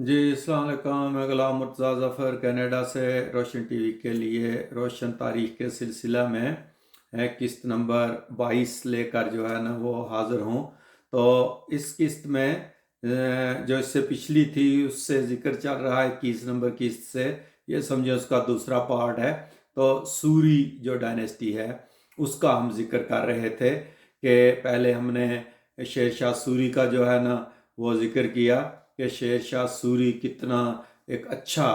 جی السلام علیکم، میں غلام مرتضیٰ ظفر کینیڈا سے روشن ٹی وی کے لیے روشن تاریخ کے سلسلہ میں قسط نمبر 22 لے کر جو ہے نا وہ حاضر ہوں۔ تو اس قسط میں جو اس سے پچھلی تھی اس سے ذکر چل رہا ہے 21 نمبر قسط سے، یہ سمجھے اس کا دوسرا پارٹ ہے۔ تو سوری جو ڈائنیسٹی ہے اس کا ہم ذکر کر رہے تھے کہ پہلے ہم نے شیر شاہ سوری کا جو ہے نا وہ ذکر کیا کہ شیر شاہ سوری کتنا ایک اچھا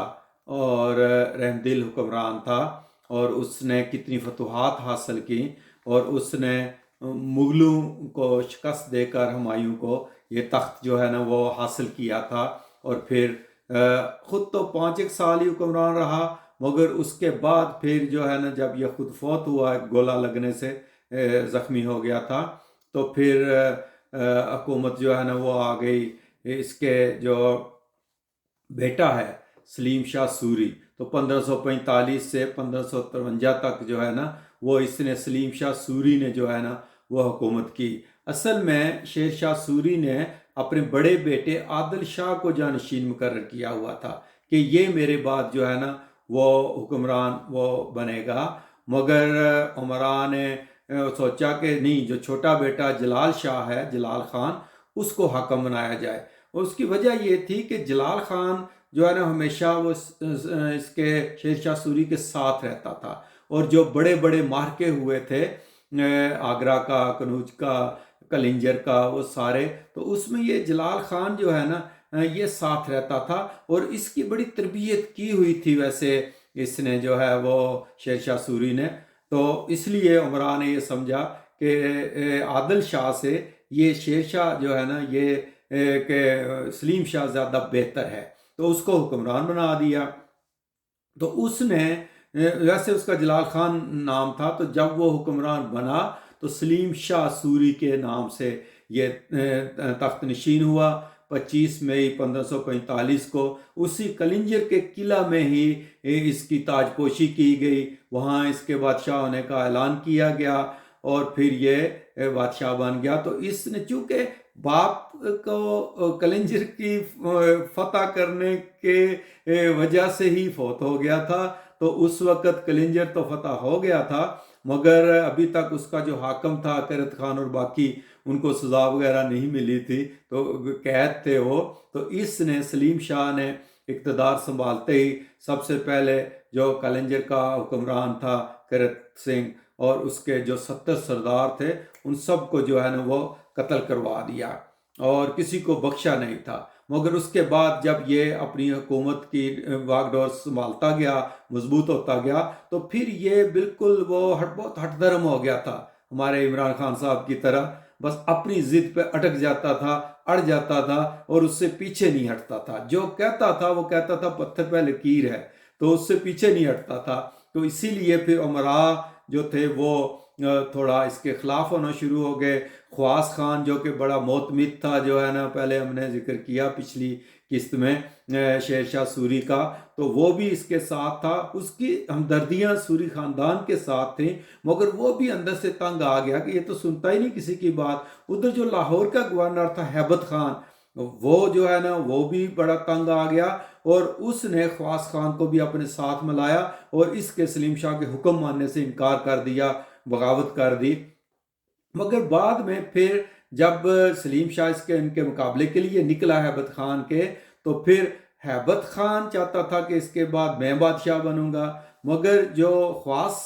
اور رحم دل حکمران تھا، اور اس نے کتنی فتوحات حاصل کی، اور اس نے مغلوں کو شکست دے کر ہمایوں کو یہ تخت جو ہے نا وہ حاصل کیا تھا۔ اور پھر خود تو 5 سال ہی حکمران رہا، مگر اس کے بعد پھر جو ہے نا جب یہ خود فوت ہوا گولا لگنے سے زخمی ہو گیا تھا، تو پھر حکومت جو ہے نا وہ آ گئی اس کے جو بیٹا ہے سلیم شاہ سوری۔ تو 1545 سے 1553 تک جو ہے نا وہ اس نے سلیم شاہ سوری نے جو ہے نا وہ حکومت کی۔ اصل میں شیر شاہ سوری نے اپنے بڑے بیٹے عادل شاہ کو جانشین مقرر کیا ہوا تھا کہ یہ میرے بعد جو ہے نا وہ حکمران وہ بنے گا، مگر عمران نے سوچا کہ نہیں، جو چھوٹا بیٹا جلال شاہ ہے، جلال خان، اس کو حاکم بنایا جائے۔ اور اس کی وجہ یہ تھی کہ جلال خان جو ہے نا ہمیشہ وہ اس کے شیر شاہ سوری کے ساتھ رہتا تھا، اور جو بڑے بڑے معرکے ہوئے تھے آگرہ کا، کنوج کا، کلنجر کا، وہ سارے، تو اس میں یہ جلال خان جو ہے نا یہ ساتھ رہتا تھا، اور اس کی بڑی تربیت کی ہوئی تھی ویسے اس نے جو ہے وہ شیر شاہ سوری نے۔ تو اس لیے عمران نے یہ سمجھا کہ عادل شاہ سے یہ شیر شاہ جو ہے نا یہ کہ سلیم شاہ زیادہ بہتر ہے، تو اس کو حکمران بنا دیا۔ تو اس نے ویسے اس کا جلال خان نام تھا، تو جب وہ حکمران بنا تو سلیم شاہ سوری کے نام سے یہ تخت نشین ہوا۔ 25 مئی 1545 کو اسی کلنجر کے قلعہ میں ہی اس کی تاج پوشی کی گئی، وہاں اس کے بادشاہ ہونے کا اعلان کیا گیا، اور پھر یہ بادشاہ بن گیا۔ تو اس نے چونکہ باپ کو کلنجر کی فتح کرنے کے وجہ سے ہی فوت ہو گیا تھا، تو اس وقت کلنجر تو فتح ہو گیا تھا، مگر ابھی تک اس کا جو حاکم تھا کرت خان اور باقی ان کو سزا وغیرہ نہیں ملی تھی، تو قید تھے وہ۔ تو اس نے سلیم شاہ نے اقتدار سنبھالتے ہی سب سے پہلے جو کلنجر کا حکمران تھا کرت سنگھ، اور اس کے جو 70 سردار تھے، ان سب کو جو ہے نا وہ قتل کروا دیا، اور کسی کو بخشا نہیں تھا۔ مگر اس کے بعد جب یہ اپنی حکومت کی واگ ڈور سنبھالتا گیا، مضبوط ہوتا گیا، تو پھر یہ بالکل وہ بہت ہٹ دھرم ہو گیا تھا، ہمارے عمران خان صاحب کی طرح، بس اپنی ضد پہ اٹک جاتا تھا، اڑ جاتا تھا، اور اس سے پیچھے نہیں ہٹتا تھا۔ جو کہتا تھا وہ کہتا تھا پتھر پہ لکیر ہے، تو اس سے پیچھے نہیں ہٹتا تھا۔ تو اسی لیے پھر امراء جو تھے وہ تھوڑا اس کے خلاف ہونا شروع ہو گئے۔ خواص خان جو کہ بڑا معتمد تھا، جو ہے نا پہلے ہم نے ذکر کیا پچھلی قسط میں شیر شاہ سوری کا، تو وہ بھی اس کے ساتھ تھا، اس کی ہمدردیاں سوری خاندان کے ساتھ تھیں، مگر وہ بھی اندر سے تنگ آ گیا کہ یہ تو سنتا ہی نہیں کسی کی بات۔ ادھر جو لاہور کا گورنر تھا ہیبت خان، وہ جو ہے نا وہ بھی بڑا تنگ آ گیا، اور اس نے خواص خان کو بھی اپنے ساتھ ملایا، اور اس کے سلیم شاہ کے حکم ماننے سے انکار کر دیا، بغاوت کر دی۔ مگر بعد میں پھر جب سلیم شاہ ان کے مقابلے کے لیے نکلا ہیبت خان کے، تو پھر ہیبت خان چاہتا تھا کہ اس کے بعد میں بادشاہ بنوں گا، مگر جو خواص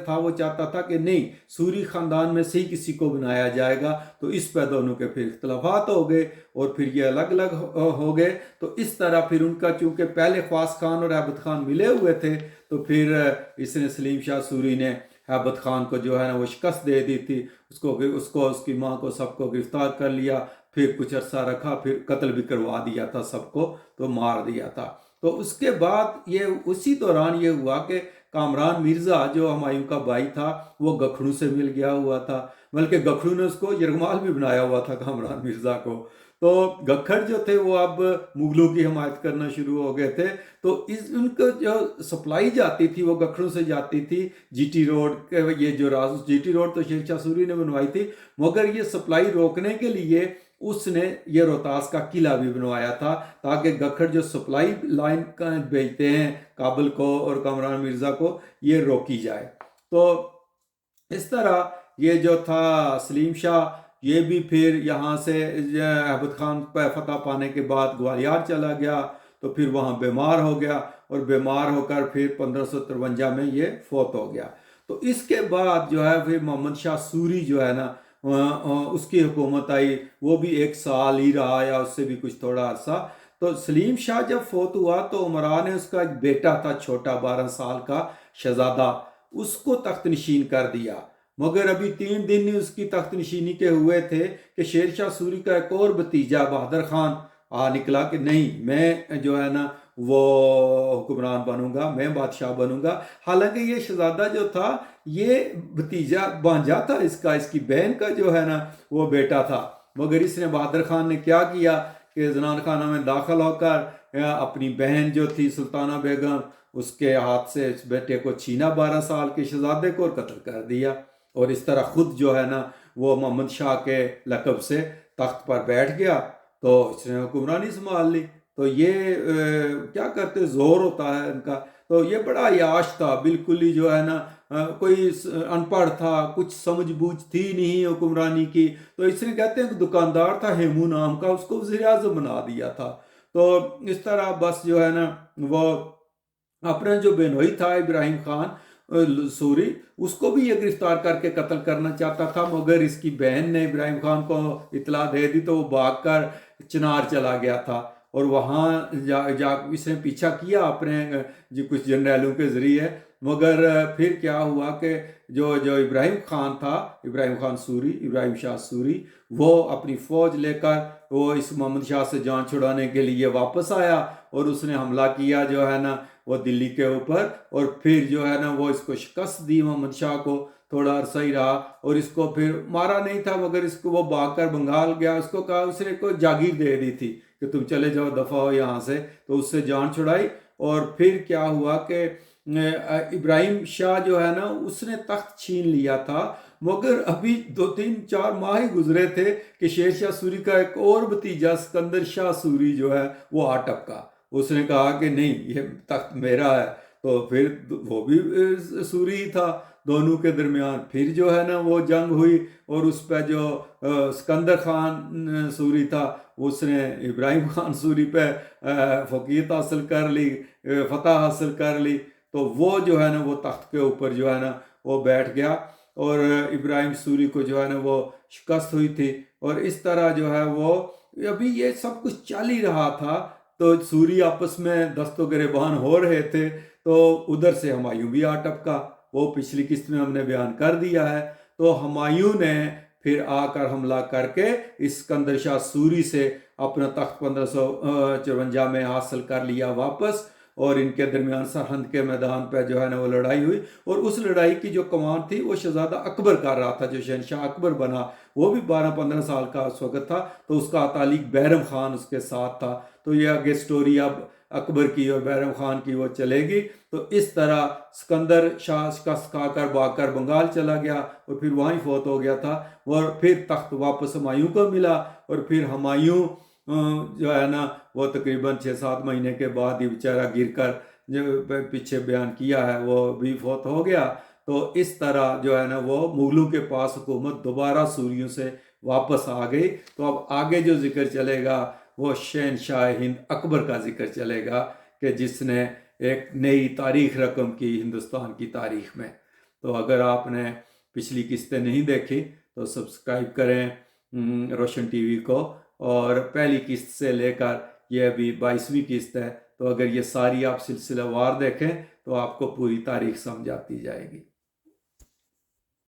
تھا وہ چاہتا تھا کہ نہیں، سوری خاندان میں سے ہی کسی کو بنایا جائے گا۔ تو اس پہ دونوں کے پھر اختلافات ہو گئے، اور پھر یہ الگ الگ ہو گئے۔ تو اس طرح پھر ان کا چونکہ پہلے خواص خان اور ہیبت خان ملے ہوئے تھے، تو پھر اس نے سلیم شاہ سوری نے ہیبت خان کو جو ہے نا وہ شکست دے دی تھی، اس کو اس کی ماں کو سب کو گرفتار کر لیا، پھر کچھ عرصہ رکھا، پھر قتل بھی کروا دیا تھا سب کو، تو مار دیا تھا۔ تو اس کے بعد یہ اسی دوران یہ ہوا کہ کامران مرزا جو ہمایوں کا بھائی تھا، وہ گکھڑو سے مل گیا ہوا تھا، بلکہ گکھڑو نے اس کو یرغمال بھی بنایا ہوا تھا کامران مرزا کو۔ تو گکھڑ جو تھے وہ اب مغلوں کی حمایت کرنا شروع ہو گئے تھے، تو ان کو جو سپلائی جاتی تھی وہ گکھڑوں سے جاتی تھی، جی ٹی روڈ، یہ جو جی ٹی روڈ تو شیر شاہ سوری نے بنوائی تھی، مگر یہ سپلائی روکنے کے لیے اس نے یہ روہتاس کا قلعہ بھی بنوایا تھا تاکہ گکھڑ جو سپلائی لائن بھیجتے ہیں کابل کو اور کامران مرزا کو یہ روکی جائے۔ تو اس طرح یہ جو تھا سلیم شاہ یہ بھی پھر یہاں سے ایبک خان پہ فتح پانے کے بعد گوالیار چلا گیا، تو پھر وہاں بیمار ہو گیا اور بیمار ہو کر پھر 1553 میں یہ فوت ہو گیا۔ تو اس کے بعد جو ہے پھر محمد شاہ سوری جو ہے نا اس کی حکومت آئی، وہ بھی 1 سال ہی رہا یا اس سے بھی کچھ تھوڑا عرصہ۔ تو سلیم شاہ جب فوت ہوا تو عمرا نے اس کا ایک بیٹا تھا چھوٹا 12 سال کا شہزادہ، اس کو تخت نشین کر دیا، مگر ابھی 3 دن ہی اس کی تخت نشینی کے ہوئے تھے کہ شیر شاہ سوری کا ایک اور بھتیجا بہادر خان نکلا کہ نہیں میں جو ہے نا وہ حکمران بنوں گا، میں بادشاہ بنوں گا۔ حالانکہ یہ شہزادہ جو تھا یہ بھتیجا بانجا تھا اس کی بہن کا جو ہے نا وہ بیٹا تھا، مگر اس نے بہادر خان نے کیا کیا کہ زنان خانہ میں داخل ہو کر اپنی بہن جو تھی سلطانہ بیگم اس کے ہاتھ سے اس بیٹے کو چھینا 12 سال کے شہزادے کو اور قتل کر دیا، اور اس طرح خود جو ہے نا وہ محمد شاہ کے لقب سے تخت پر بیٹھ گیا، تو اس نے حکمرانی سنبھال لی۔ تو یہ کیا کرتے زور ہوتا ہے ان کا، تو یہ بڑا عیاش تھا بالکل ہی جو ہے نا کوئی ان پڑھ تھا، کچھ سمجھ بوجھ تھی نہیں حکمرانی کی، تو اس نے کہتے ہیں کہ دکاندار تھا ہیمو نام کا، اس کو وزیر اعظم بنا دیا تھا۔ تو اس طرح بس جو ہے نا وہ اپنا جو بینوئی تھا ابراہیم خان سوری اس کو بھی یہ گرفتار کر کے قتل کرنا چاہتا تھا، مگر اس کی بہن نے ابراہیم خان کو اطلاع دے دی تو وہ بھاگ کر چنار چلا گیا تھا، اور وہاں جا اس نے پیچھا کیا اپنے کچھ جنرلوں کے ذریعے، مگر پھر کیا ہوا کہ جو ابراہیم خان تھا، ابراہیم شاہ سوری وہ اپنی فوج لے کر وہ اس محمد شاہ سے جان چھڑانے کے لیے واپس آیا، اور اس نے حملہ کیا جو ہے نا وہ دلی کے اوپر، اور پھر جو ہے نا وہ اس کو شکست دی محمد شاہ کو، تھوڑا عرصہ ہی رہا، اور اس کو پھر مارا نہیں تھا مگر اس کو وہ بھاگ کر بنگال گیا، اس کو کہا اس نے کوئی جاگیر دے دی تھی کہ تم چلے جاؤ دفع ہو یہاں سے، تو اس سے جان چھڑائی۔ اور پھر کیا ہوا کہ ابراہیم شاہ جو ہے نا اس نے تخت چھین لیا تھا، مگر ابھی 2-3-4 ماہ ہی گزرے تھے کہ شیر شاہ سوری کا ایک اور بھتیجا سکندر شاہ سوری جو ہے وہ آ ٹپکا، اس نے کہا کہ نہیں یہ تخت میرا ہے، تو پھر وہ بھی سوری ہی تھا، دونوں کے درمیان پھر جو ہے نا وہ جنگ ہوئی، اور اس پہ جو سکندر خان سوری تھا اس نے ابراہیم خان سوری پہ فوقیت حاصل کر لی، فتح حاصل کر لی، تو وہ جو ہے نا وہ تخت کے اوپر جو ہے نا وہ بیٹھ گیا، اور ابراہیم سوری کو جو ہے نا وہ شکست ہوئی تھی، اور اس طرح جو ہے وہ ابھی یہ سب کچھ چل ہی رہا تھا، تو سوری آپس میں دست و گریبان ہو رہے تھے، تو ادھر سے ہمایوں بھی آ ٹپکا، وہ پچھلی قسط میں ہم نے بیان کر دیا ہے۔ تو ہمایوں نے پھر آ کر حملہ کر کے اس سکندر شاہ سوری سے اپنا تخت 1554 میں حاصل کر لیا واپس، اور ان کے درمیان سرہند کے میدان پہ جو ہے نا وہ لڑائی ہوئی، اور اس لڑائی کی جو کمان تھی وہ شہزادہ اکبر کر رہا تھا، جو شہنشاہ اکبر بنا، وہ بھی 12-15 سال کا اس وقت تھا، تو اس کا تعلق بیرم خان اس کے ساتھ تھا۔ تو یہ آگے سٹوری اب اکبر کی اور بیرم خان کی وہ چلے گی۔ تو اس طرح سکندر شاہ شکست کھا کر بھاگ کر بنگال چلا گیا، اور پھر وہیں فوت ہو گیا تھا، اور پھر تخت واپس ہمایوں کو ملا، اور پھر ہمایوں جو ہے نا وہ تقریباً 6-7 مہینے کے بعد ہی بیچارہ گر کر جو پیچھے بیان کیا ہے وہ بھی فوت ہو گیا۔ تو اس طرح جو ہے نا وہ مغلوں کے پاس حکومت دوبارہ سوریوں سے واپس آ گئی۔ تو اب آگے جو ذکر چلے گا وہ شہنشاہ ہند اکبر کا ذکر چلے گا، کہ جس نے ایک نئی تاریخ رقم کی ہندوستان کی تاریخ میں۔ تو اگر آپ نے پچھلی قسطیں نہیں دیکھی تو سبسکرائب کریں روشن ٹی وی کو، اور پہلی قسط سے لے کر یہ ابھی 22ویں قسط ہے، تو اگر یہ ساری آپ سلسلہ وار دیکھیں تو آپ کو پوری تاریخ سمجھ آتی جائے گی۔